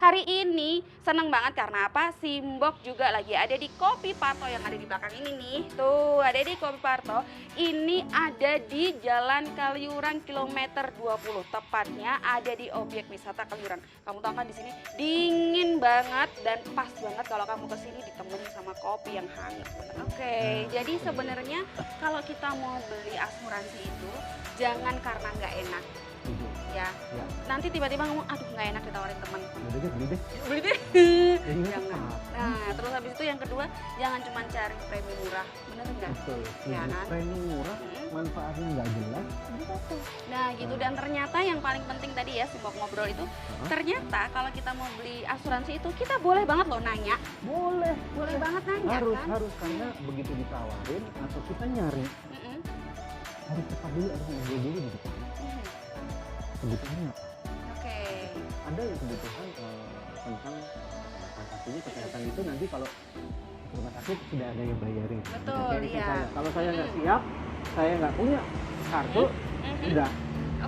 Hari ini seneng banget karena apa? Simbok juga lagi ada di Kopi Parto yang ada di belakang ini nih. Tuh, ada di Kopi Parto. Ini ada di Jalan Kaliurang kilometer 20. Tepatnya ada di objek wisata Kaliurang. Kamu tahu kan di sini dingin banget dan pas banget kalau kamu ke sini ditemenin sama kopi yang hangat. Oke, jadi sebenarnya kalau kita mau beli asuransi itu jangan karena nggak enak. Ya, nanti tiba-tiba ngomong, aduh nggak enak ditawarin teman. Udah deh, beli deh. Beli deh. Jadi Jangan. Nah, terus habis itu yang kedua, jangan cuma cari premi murah, bener nggak? betul. Ya kan? Premi murah, manfaatnya nggak jelas. Nah gitu, dan ternyata yang paling penting tadi ya, Simbok ngobrol itu, ternyata kalau kita mau beli asuransi itu, kita boleh banget loh nanya. Boleh, Boleh banget nanya kan? harus karena begitu ditawarin atau kita nyari Mm-mm. harus cepat dulu, harus ngobrol dulu gitu. Kebutuhannya apa? Oke. Ada yang kebutuhan tentang transaksinya kesehatan itu nanti kalau rumah sakit sudah ada yang bayarin. Betul, Kayak iya. Kalau saya nggak siap, saya nggak punya kartu, Mhm. udah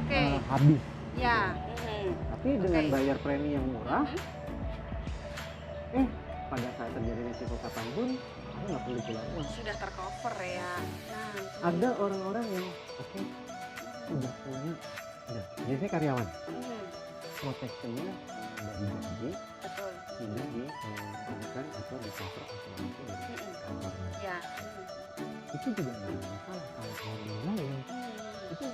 Oke. habis. Ya. Tapi dengan Oke. bayar premi yang murah, Mhm. pada saat terjadi resiko kapanpun, aku nggak perlu keluar uang. Sudah tercover ya. Nah, Ada orang-orang yang oke udah punya, udah biasanya karyawan, proteksinya dari gaji betul. sudah diberikan atau di cover asuransi dari kantornya. Ya. Itu juga nggak ada masalah kalau orang lain itu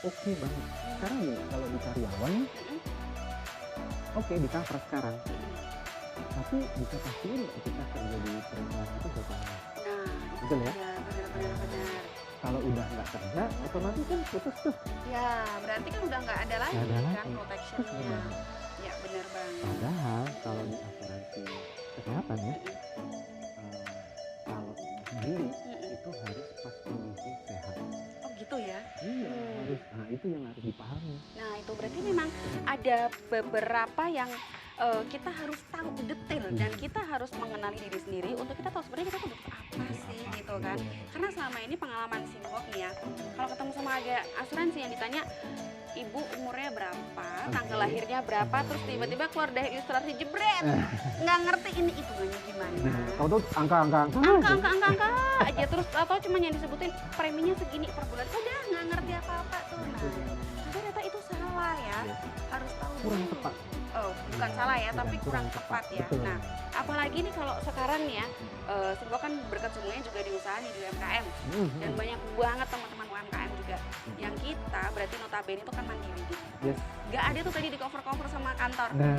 oke banget. Sekarang nih kalau di karyawan, oke di cover sekarang, tapi bisa pastiin nggak kita kerja di perusahaan itu berapa lama? Nah, Betul ya? ya benar. Kalau udah nggak kerja, otomatis kan putus tuh. Ya, berarti kan udah nggak ada lagi Nggak ada kan lagi. protectionnya. Ya, benar banget. Padahal kalau di asuransi kesehatan ya, kalau beli itu harus pas kondisi sehat. Oh gitu ya. Iya harus. Nah itu yang harus dipahami. Nah itu berarti memang ada beberapa yang kita harus tahu detail dan kita harus mengenali diri sendiri untuk kita tahu sebenarnya kita tuh butuh apa sih gitu kan. Karena selama ini pengalaman Simbok nih ya, kalau ketemu sama ada asuransi yang ditanya ibu umurnya berapa, tanggal lahirnya berapa, terus tiba-tiba keluar dari ilustrasi jebret, nggak ngerti ini hitungannya gimana. Kau tuh angka Angka aja, terus atau cuma yang disebutin preminya segini per bulan, udah nggak ngerti apa-apa tuh. Nah, ternyata itu salah ya, harus tahu kurang dulu. tepat. Oh, bukan salah ya, tapi kurang tepat ya. Betul. Nah, apalagi nih kalau sekarang nih ya, Simbok kan berkecimpungnya juga di usaha nih di UMKM, dan banyak banget teman-teman UMKM juga yang kita berarti notabene itu kan mandiri gitu. Yes. Gak ada tuh tadi di cover-cover sama kantor. Nah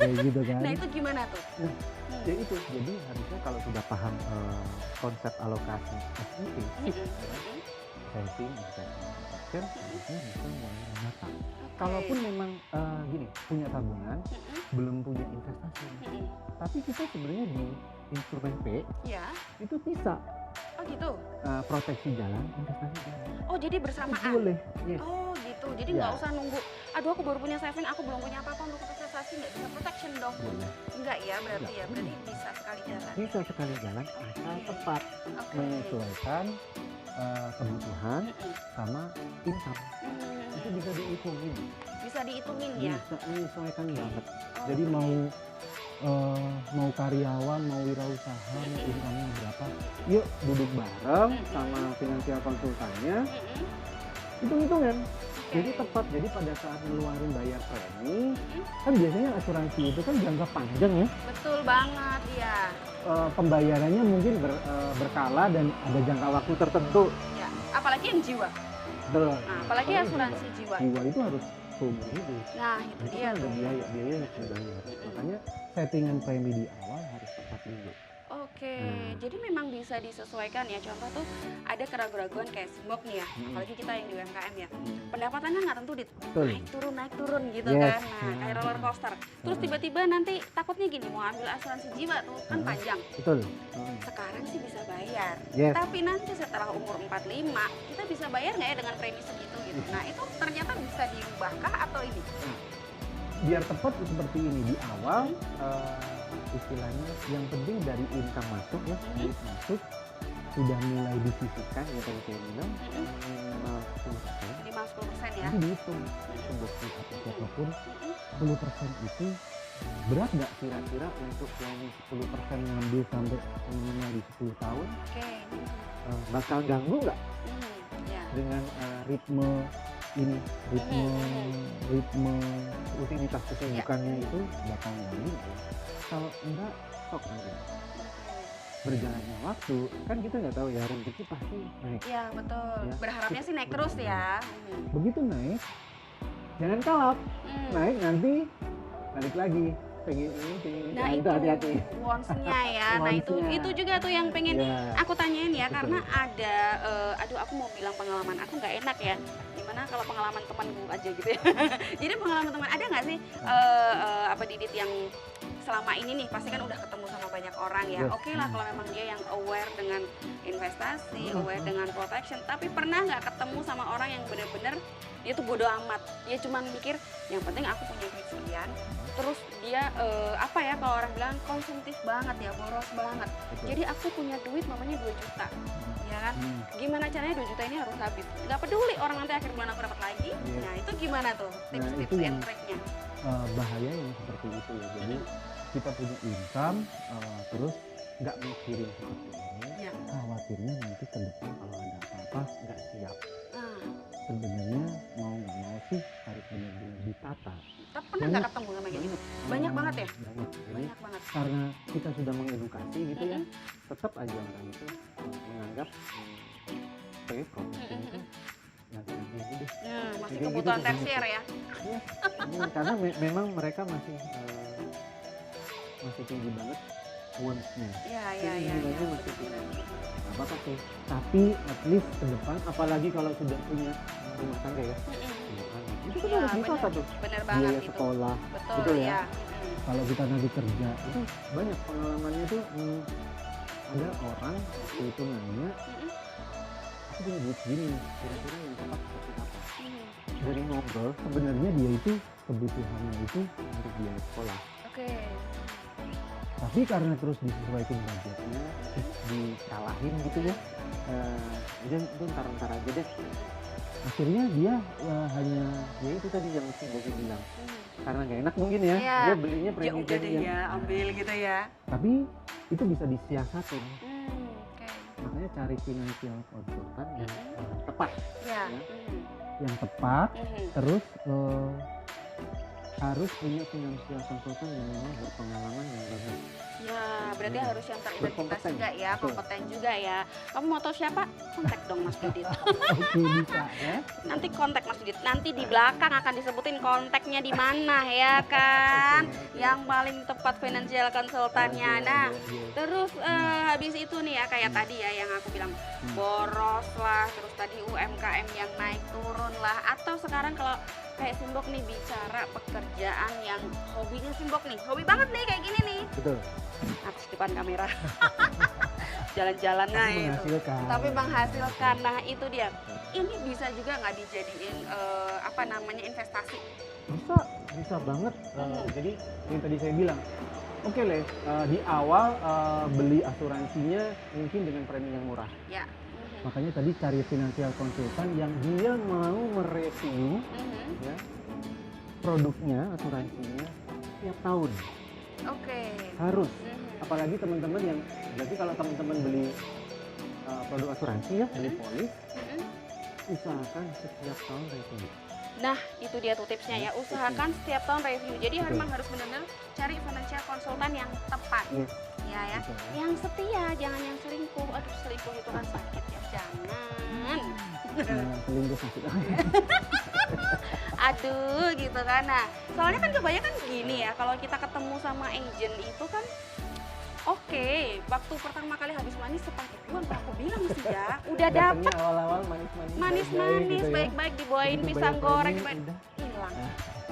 kayak gitu kan. Nah itu gimana tuh? Ya itu. Jadi harusnya kalau sudah paham konsep alokasi SPP, saving, investment, harusnya bisa mulai menata. Kalaupun memang gini punya tabungan, belum punya investasi, tapi kita sebenarnya di instrumen P Ya. itu bisa Oh gitu. proteksi jalan, investasi jalan. Oh jadi bersamaan. Boleh. Yes. Oh gitu. Jadi Ya. nggak usah nunggu. Aduh aku baru punya saving, aku belum punya apa-apa untuk investasi, nggak bisa protection dong. Boleh. Enggak ya berarti ya. Berarti bisa sekali jalan. Bisa sekali jalan asal tepat Oke. menyesuaikan kebutuhan sama income. Itu bisa dihitungin. Bisa dihitungin ya. Bisa menyesuaikan banget. Oh, Jadi oke. mau karyawan, mau wirausaha, mau income-nya berapa, yuk duduk bareng sama finansial konsultannya, hitung-hitungan. Jadi tepat, jadi pada saat ngeluarin bayar premi, kan biasanya asuransi itu kan jangka panjang ya, Betul banget ya. pembayarannya mungkin berkala dan ada jangka waktu tertentu. Ya. Apalagi yang jiwa. Betul. Nah, apalagi asuransi jiwa. Jiwa itu harus seumur hidup. Nah itu Itu dia kan ada tuh. biaya harus dibayar. Makanya settingan premi di awal harus tepat dulu. Oke, jadi memang bisa disesuaikan ya. Contoh tuh ada keraguan-keraguan kayak Simbok nih ya, apalagi kita yang di UMKM ya. Pendapatannya nggak tentu, Betul. naik turun gitu Yes. kan. Nah, kayak roller coaster. Terus tiba-tiba nanti takutnya gini, mau ambil asuransi jiwa tuh kan panjang. Betul. Sekarang sih bisa bayar. Yes. Tapi nanti setelah umur 45, kita bisa bayar nggak ya dengan premi segitu gitu. Nah, itu ternyata bisa diubahkah atau ini? Biar tepat seperti ini di awal, istilahnya yang penting dari income masuk ya, duit masuk sudah mulai disisihkan ya tadi saya bilang minimal 10%. 5-10% ya. Jadi dihitung bukti atau siapapun 10% itu berat nggak kira-kira untuk planning 10% ngambil sampai minimal di 10 tahun? Oke. Bakal ganggu nggak Ya. dengan ritme ini, ritme rutinitas kesibukannya itu bakal ganggu nggak ya? Kalau enggak, sok aja. Berjalannya waktu, kan kita nggak tahu ya, rezeki pasti naik. Iya betul. Ya. Berharapnya sih naik terus ya. Begitu naik, jangan kalap. Naik nanti balik lagi. Pengen ini, Nah itu itu hati-hati. wants-nya ya. Nah Wants-nya. itu juga tuh yang pengen Ya, aku tanyain ya, betul. karena ada aduh aku mau bilang pengalaman aku nggak enak ya, gimana kalau pengalaman temanku aja gitu ya. Jadi pengalaman teman ada nggak sih apa Didit yang selama ini nih pasti kan udah ketemu sama banyak orang ya. Yes. Oke lah kalau memang dia yang aware dengan investasi, aware dengan protection, tapi pernah nggak ketemu sama orang yang benar-benar dia tuh bodo amat, dia cuma mikir yang penting aku punya duit sekian, terus dia apa ya kalau orang bilang konsumtif banget ya, boros banget. Betul. Jadi aku punya duit mamanya 2 juta, ya kan? Hmm. Gimana caranya 2 juta ini harus habis? Nggak peduli orang nanti akhir bulan aku dapat lagi. Yes. Nah itu gimana tuh Nah, tips-tips itu and yang- triknya? Bahaya yang seperti itu ya. Jadi kita punya income, terus nggak mikirin seperti ini. Ya. Khawatirnya nanti ke depan kalau ada apa-apa nggak siap. Ah, Sebenarnya mau nggak mau sih harus benar-benar ditata. tapi pernah nggak ketemu sama kayak gitu? Banyak banget ya? Banyak. Jadi, Banyak banget. karena kita sudah mengedukasi gitu ya, Mm-mm. tetap aja orang itu menganggap profit itu nggak segini deh. Nah, masih Kayak kebutuhan gitu, tersier ya? Ya, karena memang mereka masih tinggi banget wants-nya. Iya, iya, iya. Nilainya Ya, masih tinggi. benar-benar. Nggak apa-apa sih. Tapi at least ke depan, apalagi kalau sudah punya rumah tangga ya, itu kan Iya, harus ditata tuh. Bener banget Biaya itu. sekolah. Betul, Betul ya? ya. Kalau kita nanti kerja, itu banyak pengalamannya tuh. Ada orang waktu itu nanya, aku punya duit segini, kira-kira yang tepat seperti apa? Dari ngobrol, sebenarnya dia itu kebutuhannya itu untuk biaya sekolah. Oke. Tapi karena terus disesuaikan budgetnya, terus dikalahin gitu ya, udah itu ntar aja deh. Akhirnya dia hanya, ya itu tadi yang si Bobi bilang, karena nggak enak mungkin ya, Iya. dia belinya Ya premium udah deh ya, ambil gitu ya. Tapi itu bisa disiasatin, Oke. makanya cari financial consultant yang tepat, Ya. yang tepat, terus harus punya financial consultant yang memang berpengalaman yang banyak. Ya, berarti harus yang terintegritas Berkompeten. juga ya, Betul. kompeten juga ya. Kamu mau tahu siapa? Kontak dong Mas Didit. Oke, bisa ya. Nanti kontak Mas Didit. Nanti di belakang akan disebutin kontaknya di mana ya kan? Yang paling tepat financial konsultannya. Nah, terus habis itu nih ya kayak tadi ya yang aku bilang boros lah, terus tadi UMKM yang naik turun lah, atau sekarang kalau kayak Simbok nih bicara pekerjaan yang hobinya Simbok nih, hobi banget nih kayak gini nih. Betul. Aku di depan kamera. Jalan-jalan nah itu. Menghasilkan. Tapi menghasilkan. Nah, itu dia. Ini bisa juga nggak dijadiin apa namanya investasi? Bisa banget. Jadi yang tadi saya bilang, oke Le, di awal beli asuransinya mungkin dengan premi yang murah. Ya. Makanya tadi cari financial consultant yang dia mau mereview ya, produknya, asuransinya tiap tahun. Oke. Harus. Apalagi teman-teman yang, berarti kalau teman-teman beli produk asuransi ya, beli polis, usahakan setiap tahun review. Nah, itu dia tuh tipsnya ya. Usahakan setiap tahun review. Jadi Betul. memang harus benar-benar cari financial consultant yang tepat. Yes. Ya. Betul. Yang setia, jangan yang selingkuh. Aduh, selingkuh itu kan sakit ya. Jangan. Selingkuh sakit. Aduh, gitu kan. Nah, soalnya kan kebanyakan gini ya, kalau kita ketemu sama agent itu kan oke, waktu pertama kali habis manis sepaket uang, aku bilang sih ya, udah dapet awal-awal manis-manis. manis-manis, baik-baik dibawain pisang goreng, hilang.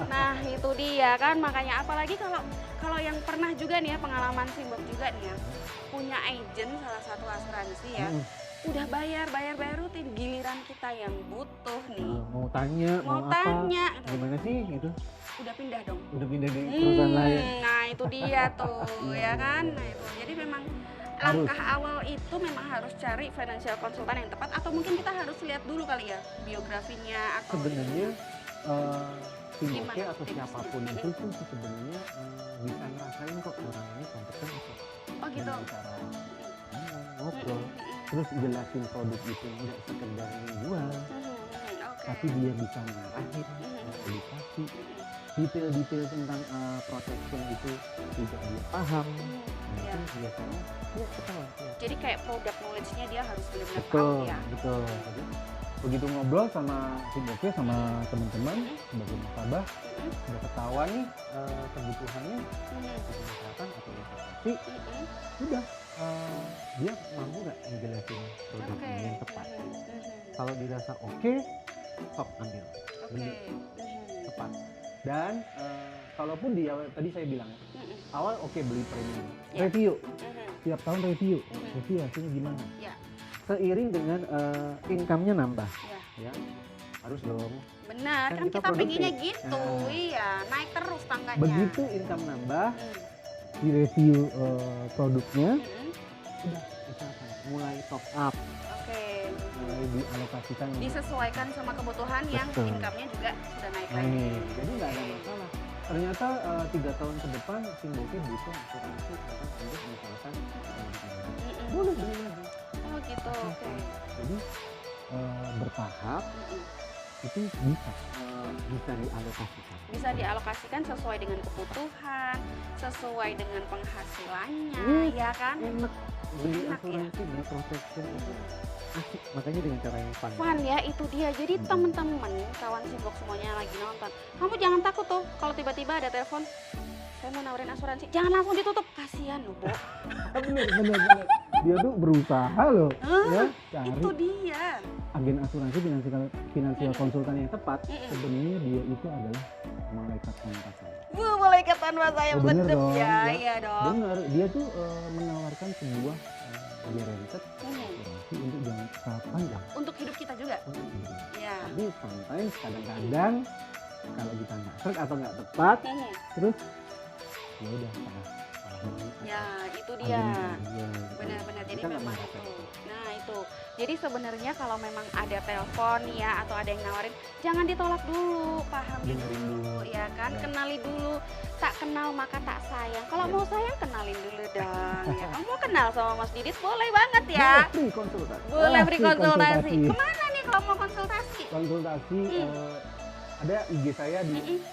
Nah, itu dia kan, makanya apalagi kalau yang pernah juga nih ya, pengalaman Simbok juga nih ya, punya agent salah satu asuransi ya, udah bayar rutin, giliran kita yang butuh nih, Mau tanya, mau apa? tanya, Gimana sih gitu? udah pindah dong. Udah pindah dari perusahaan lain. Nah itu dia tuh ya kan. Nah itu jadi memang langkah awal itu memang harus cari financial consultant yang tepat, atau mungkin kita harus lihat dulu kali ya biografinya atau Sebenarnya tim oke Gimana atau tipsnya? siapapun itu tuh sebenarnya bisa ngerasain kok orang ini kompeten atau Oh gitu. dengan cara ngobrol, terus jelasin produk itu nggak sekedar menjual, Oke. tapi dia bisa ngarahin, edukasi, detail-detail tentang protection itu juga dia paham. Nah, Iya. itu biasanya ya ketahuan ya. Jadi kayak produk knowledge-nya dia harus benar-benar paham Betul, ya. betul. Jadi, begitu ngobrol sama si Boke sama teman-teman sebagai nasabah, udah ketahuan nih kebutuhannya kesehatan atau investasi, udah dia mampu nggak ngejelasin produk Oke. ini yang tepat. Kalau dirasa oke, top ambil, beli tepat. Dan kalaupun di awal tadi saya bilang awal oke beli premium, Ya. review tiap tahun review hasilnya gimana. Ya. Seiring dengan income-nya nambah, Ya. ya harus dong. Benar, Kan kan kita kita pengennya produktif. gitu, iya, naik terus tangganya. Begitu income nambah, di review produknya, udah misalkan mulai top up, Oke. mulai dialokasikan untuk Disesuaikan sama kebutuhan yang Betul. income-nya juga sudah naik lagi. naik. Jadi nggak ada masalah. Ternyata 3 tahun ke depan Simboke butuh asuransi untuk misalkan boleh beli lagi. Oh gitu, oke. Jadi bertahap itu bisa dialokasikan. Bisa dialokasikan sesuai dengan kebutuhan, sesuai dengan penghasilannya, ya kan? Enak beli Enak, ya? asuransi, beli protection itu asik. Makanya dengan cara yang fun. Fun ya, itu dia. Jadi temen-temen, kawan Simbok semuanya lagi nonton, kamu jangan takut tuh kalau tiba-tiba ada telepon, saya mau nawarin asuransi, jangan langsung ditutup, kasihan loh, Bo. bener. Dia tuh berusaha loh ya cari Itu dia. agen asuransi finansial konsultan yang tepat. Sebenarnya dia itu adalah malaikat tanpa sayap. Malaikat tanpa sayap, Oh, bener sedep dong, ya, ya. iya dong. Bener, dia tuh menawarkan sebuah guaranteed Hmm. asuransi untuk jangka panjang. Untuk hidup kita juga. Ya. Tapi sometimes kadang-kadang kalau kita nggak serk atau nggak tepat, terus ya udah salah beli. Ya, itu Agen dia. aja, gitu. Benar-benar. Jadi Kita nggak memang mengharapkan itu. Nah, itu. Jadi sebenarnya kalau memang ada telepon ya atau ada yang nawarin, jangan ditolak dulu, pahami Dengerin dulu, dulu. ya kan? Ya. Kenali dulu. Tak kenal maka tak sayang. Kalau Ya. mau sayang kenalin dulu dong. Ya. Kamu mau kenal sama Mas Didit boleh banget ya. Boleh free konsultasi. Boleh free free konsultasi. Kemana nih kalau mau konsultasi? Konsultasi ada IG saya di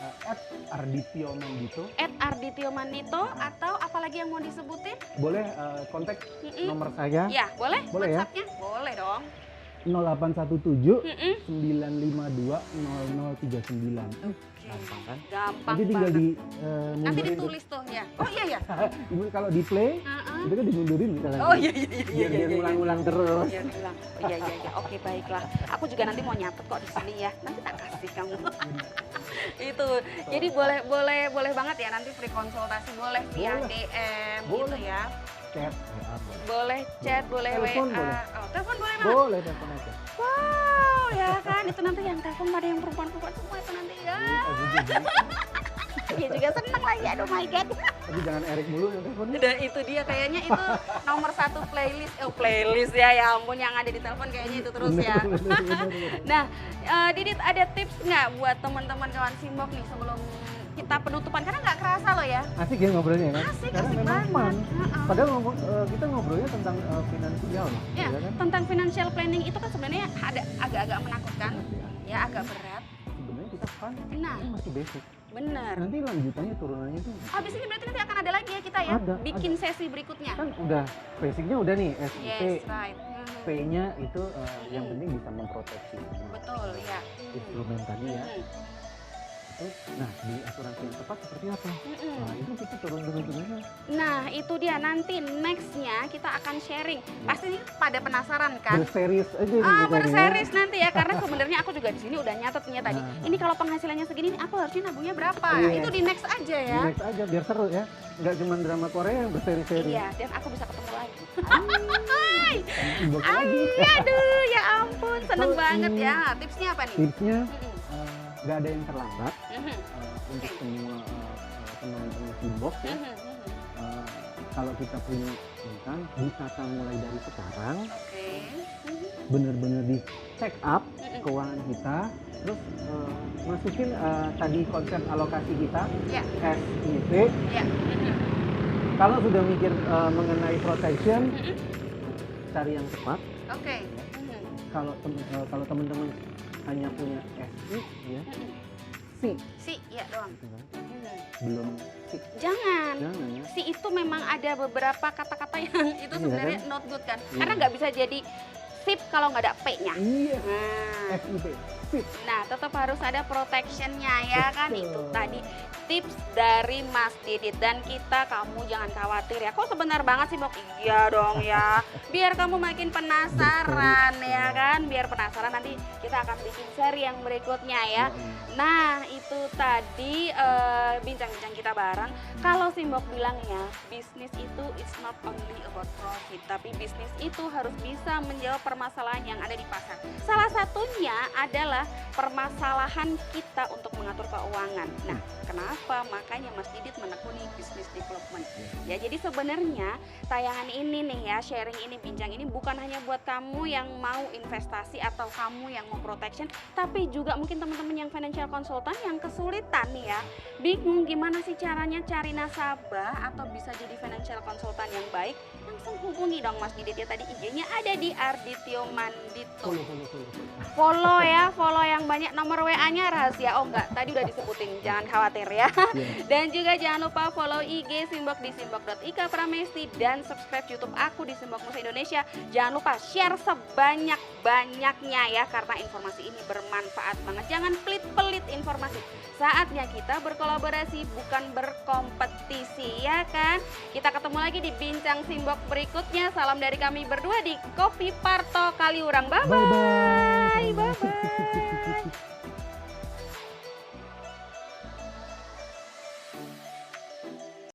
@ardityo_mandito. @ardityo_mandito atau apalagi yang mau disebutin? Boleh kontak Mm-mm. nomor saya Ya, boleh? Boleh ya? WhatsApp-nya? Boleh dong. 0817 Mm-mm. 952 0039. Gampang kan? Gampang Nanti tinggal banget. di Nanti mundurin. ditulis tuh ya. Oh iya ya. Ibu kalau di play Heeh. itu kan dimundurin kita lagi. Oh iya iya iya Biar dia ngulang-ulang terus. Iya bilang. Oh iya iya iya. Oke baiklah. Aku juga nanti mau nyatet kok di sini ya. Nanti tak kasih kamu. Itu. Jadi boleh banget ya nanti free konsultasi boleh via Boleh. DM gitu Boleh. ya. Chat, WA boleh. Boleh chat, boleh Telepon WA. boleh. Oh, telepon boleh banget. Boleh telepon aja. Wow, ya kan itu nanti yang telepon pada yang perempuan-perempuan semua itu nanti ya. Dia juga seneng lagi. Aduh my god. Tapi jangan Erik mulu ya teleponnya. Udah itu dia kayaknya itu nomor 1 playlist. Oh playlist ya, ya ampun yang ada di telepon kayaknya itu terus ya. Bener. Nah, Didit ada tips nggak buat teman-teman kawan Simbok nih sebelum kita penutupan karena nggak kerasa loh ya. Asik ya ngobrolnya kan? Asik, Karena asik memang banget. fun. Heeh. Padahal kita ngobrolnya tentang finansial loh. Ya, kan? tentang financial planning itu kan sebenarnya ada agak-agak menakutkan, Ya. ya agak berat. Sebenarnya kita fun, Nah, ini masih basic. bener. Nanti lanjutannya turunannya tuh Habis ini berarti nanti akan ada lagi ya kita ya, Ada, bikin sesi berikutnya. kan udah basicnya udah nih SIP, Yes, right. P-nya itu yang penting bisa memproteksi Betul ya. instrumen tadi ya. Mhm. Nah di asuransi yang tepat seperti apa? Mhm. Nah itu kita turun. Nah itu dia nanti nextnya kita akan sharing. Pasti nih pada penasaran kan? Berseries aja nih Ah, kita nih ya. berseries nanti ya karena sebenarnya aku juga di sini udah nyatetnya tadi. Nah. Ini kalau penghasilannya segini nih aku harusnya nabungnya berapa? Iya. Itu di next aja Di ya. next aja biar seru ya. Nggak cuma drama Korea yang berseri-seri. Iya, dan aku bisa ketemu lagi. Sibuk lagi. Aduh, ya ampun, seneng Oh, banget ya. Tipsnya apa nih? Tipsnya Mhm. nggak ada yang terlambat Mhm. untuk semua teman-teman Simbok ya. Mhm. Kalau kita punya income ditata mulai dari sekarang, Oke. benar-benar di check up Mhm. keuangan kita Terus masukin tadi konsep alokasi kita, Ya, SIP. ya. Kalau sudah mikir mengenai protection, Mm-mm. cari yang tepat. Oke. Kalau teman-teman hanya punya SI, ya, si, Si, ya doang. gitu kan. Mhm. Belum si, Jangan. jangan ya. Si itu memang ada beberapa kata-kata yang itu Iya sebenarnya kan? not good kan. Iya. Karena nggak bisa jadi sip kalau nggak ada P-nya. Iya, Nah, SIP, sip. nah tetap harus ada protectionnya ya kan. Betul. Itu tadi tips dari Mas Didit. Dan kamu jangan khawatir ya. Kok sebentar banget sih Bok? Iya dong ya. Biar kamu makin penasaran ya kan. Biar penasaran nanti kita akan bikin seri yang berikutnya ya. Nah itu tadi bincang-bincang kita bareng. Kalau Simbok bilang ya, bisnis itu it's not only about profit, tapi bisnis itu harus bisa menjawab permasalahan yang ada di pasar. Salah satunya adalah permasalahan kita untuk mengatur keuangan. Nah, kenapa? Makanya Mas Didit menekuni business development. Ya, jadi sebenarnya tayangan ini nih ya, sharing ini, bincang ini bukan hanya buat kamu yang mau investasi atau kamu yang mau protection, tapi juga mungkin teman-teman yang financial consultant yang kesulitan nih ya, bingung gimana sih caranya cari nasabah atau bisa jadi financial consultant yang baik, langsung hubungi dong Mas Didit ya. Tadi IG-nya ada di Ardityo Mandito. Follow ya, follow yang banyak. Nomor WA-nya rahasia. Oh enggak, tadi udah disebutin, jangan khawatir ya. Dan juga jangan lupa follow IG Simbok di simbok.ika Pramesti dan subscribe YouTube aku di Simbok Musa Indonesia. Jangan lupa share sebanyak-banyaknya ya, karena informasi ini bermanfaat banget. Jangan pelit-pelit informasi. Saatnya kita berkolaborasi bukan berkompetisi ya kan. Kita ketemu lagi di bincang Simbok berikutnya. Salam dari kami berdua di Kopi Parto Kaliurang. Bye bye. Bye bye.